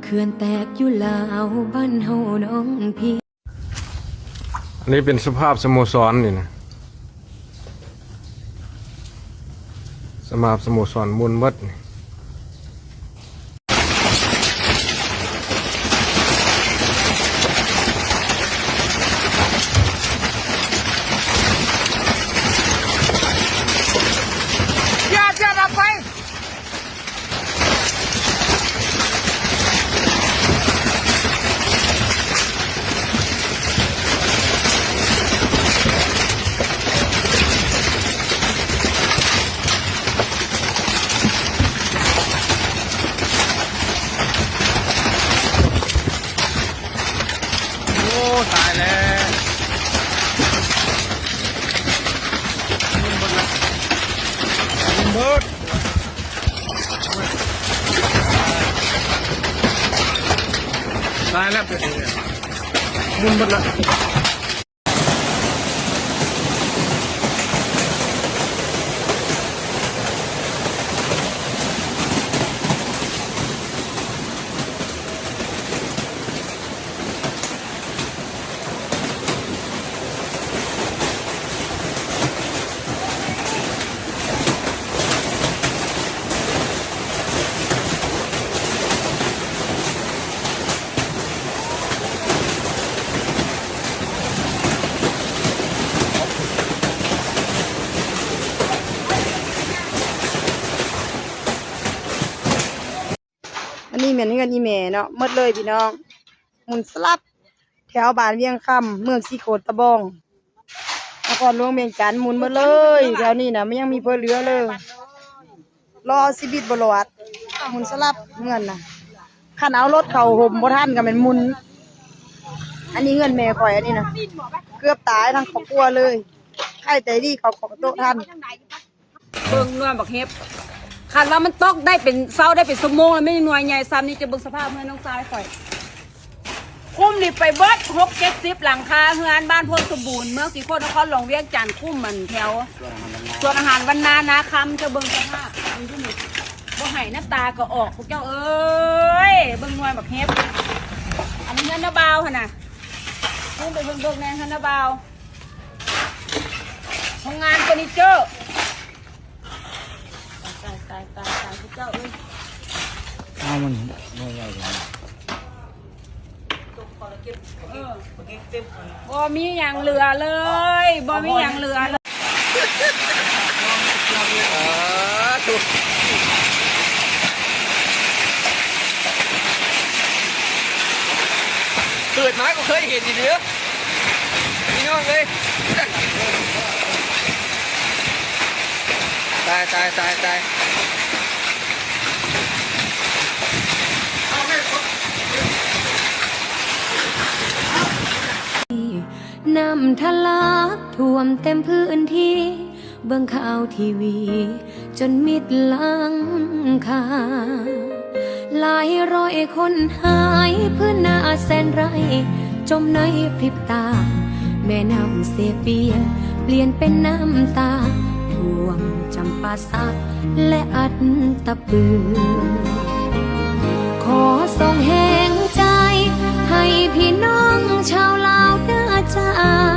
เขื่อนแตกอยู่ลาวบ้านเฮาน้องพี่ อันนี้เป็นสภาพสโมสรนี่นะสภาพสโมสรมุนมัดนี่อย่าดับไฟโอ้ตายแล้วมันเบิดตายแล้วเป็นไงมุนหมดละอันนี้เหมือนเงินอีแม่เนาะหมดเลยพี่น้องหมุนสลับแถวบ้านเวียงคำเมืองสีโขดตะบองนครหลวงเวียงจันทน์หมุนหมดเลยแถวนี้นะไม่ยังมีเพื่อเหลือเลยรอชีวิตบรอดหมุนสลับเงินนะขันเอารถเข่าห่มบ่ทันก็เป็นหมุนอันนี้เงินแม่ข่อยอันนี้นะเกือบตายทั้งครอบครัวเลยใครแต่ดีเขาขอโต๊ะทัน เบิ่งหน่วยบักเห็บคันว่ามันตกได้เป็นเศร้าได้เป็นชั่วโมงแล้วไม่หน่วยใหญ่ซ้ำนี่จะเบิ่งสภาพเมื่อน้องทรายข่อยคุ้มนี่ไปเบิด6-70หลังคาเฮือนบ้านโพนสมบูรณ์เมืองศรีโคตรนครหลวงเวียงจันทน์คุ้มมันแถวส่วนอาหารวันนานาคำจะเบิ่งสภาพมันดูนี่บ่ให้น้ำตาก็ออกพวกเจ้าเอ้ยเบิ่งหน่วยบักเห็บอันนี้เงินนาบาวหั่นน่ะคุ้มไปเบิ่งแน่เงินนาบาวโรงงานเฟอร์นิเจอร์ตายพวกเจ้าเอ้ย เอามันไม่ใหญ่เลย บ่มีอย่างเหลือเลยบ่มีอย่างเหลือเลย เกิดมาก็เคยเห็นดีเด้อพี่น้องเลยตายน้ำทะลักท่วมเต็มพื้นที่เบิ่งข่าวทีวี จนมิดหลังคาหลายร้อยคนหายพื้นนาแสนไร่จมในพริบตา แม่น้ำเสียเปลี่ยนเป็นน้ำตาท่วมจำปาสักและอัตตปือขอส่งแห่งใจให้พี่น้องชาวลาวเด้อจ้า